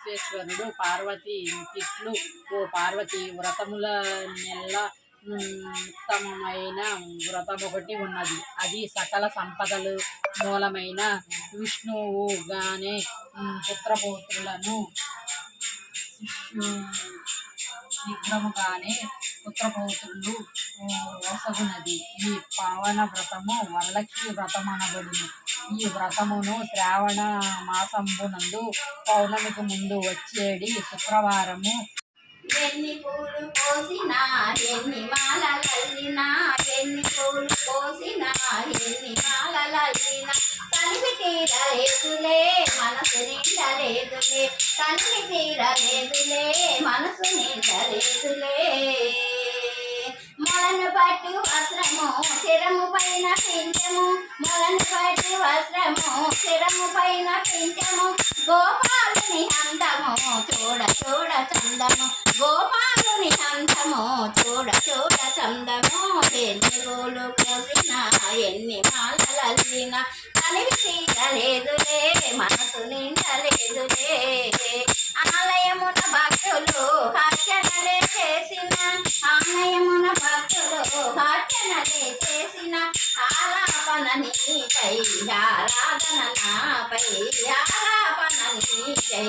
విశ్వేశ్వరుడు పార్వతి తిట్లు, ఓ పార్వతి, వ్రతముల నెల్ల ఉత్తమమైన వ్రతం ఒకటి ఉన్నది. అది సకల సంపదలు మూలమైన విష్ణువుగానే పుత్రపౌత్రులను శీఘ్రముగానే పుత్రపౌత్రులు వసగునది. ఈ పావన వ్రతము వరలక్ష్మి వ్రతమనబడును. ఈ వ్రతమును శ్రావణ మాసంబునందు పౌర్ణమికి ముందు వచ్చేడి శుక్రవారము ఎన్ని పూలు కోసినా ఎన్ని మాలలల్లినా, ఎన్ని పూలు కోసినా ఎన్ని మాలలల్లినా, కలిపి తీరలేదులే మనసు నిండలేదులే, కలిపి తీరలేదులే మనసు నిండలేదులే. మొలను పట్టు వస్త్రము శిరము పైన పింఛము, మొలను పట్టు వస్త్రము శిరము పైన పింఛము, గోపాలుని అందము చూడ చూడ చందము, గోపాలుని అందము చూడ చూడ చందము. ఎన్ని పూలు కోసినా ఎన్ని మాలలల్లినా, కలిపి తీరలేదులే మనసు నిండలేదులే. ఆలయమున భక్తులు అర్చనలే చేసిన, ఆలయమున భక్తులు అర్చనలే చేసిన, ఆలాపన నీపై ఆరాధన నాపై, ఆలాపన నీపై